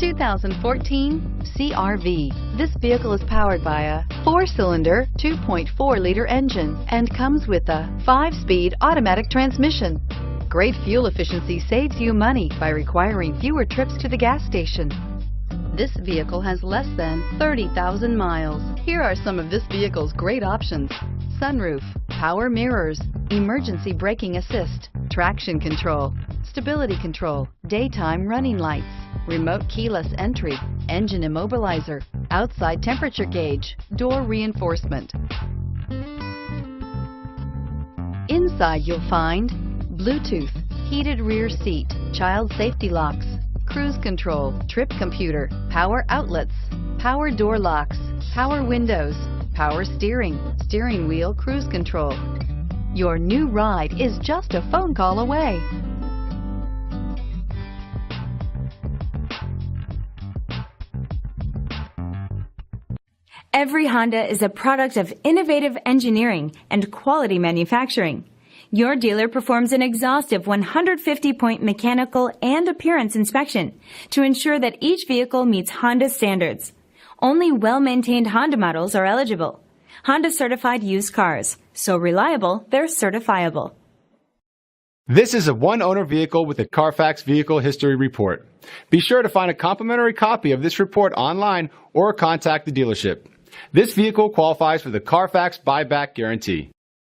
2014 CR-V. This vehicle is powered by a 4-cylinder, 2.4-liter engine and comes with a 5-speed automatic transmission. Great fuel efficiency saves you money by requiring fewer trips to the gas station. This vehicle has less than 30,000 miles. Here are some of this vehicle's great options: sunroof, power mirrors, emergency braking assist, traction control, stability control, daytime running lights, remote keyless entry, engine immobilizer, outside temperature gauge, door reinforcement. Inside you'll find Bluetooth, heated rear seat, child safety locks, cruise control, trip computer, power outlets, power door locks, power windows, power steering, steering wheel cruise control. Your new ride is just a phone call away. Every Honda is a product of innovative engineering and quality manufacturing. Your dealer performs an exhaustive 150-point mechanical and appearance inspection to ensure that each vehicle meets Honda standards. Only well-maintained Honda models are eligible. Honda certified used cars, so reliable they're certifiable. This is a one-owner vehicle with a CARFAX Vehicle History Report. Be sure to find a complimentary copy of this report online or contact the dealership. This vehicle qualifies for the CARFAX Buyback Guarantee.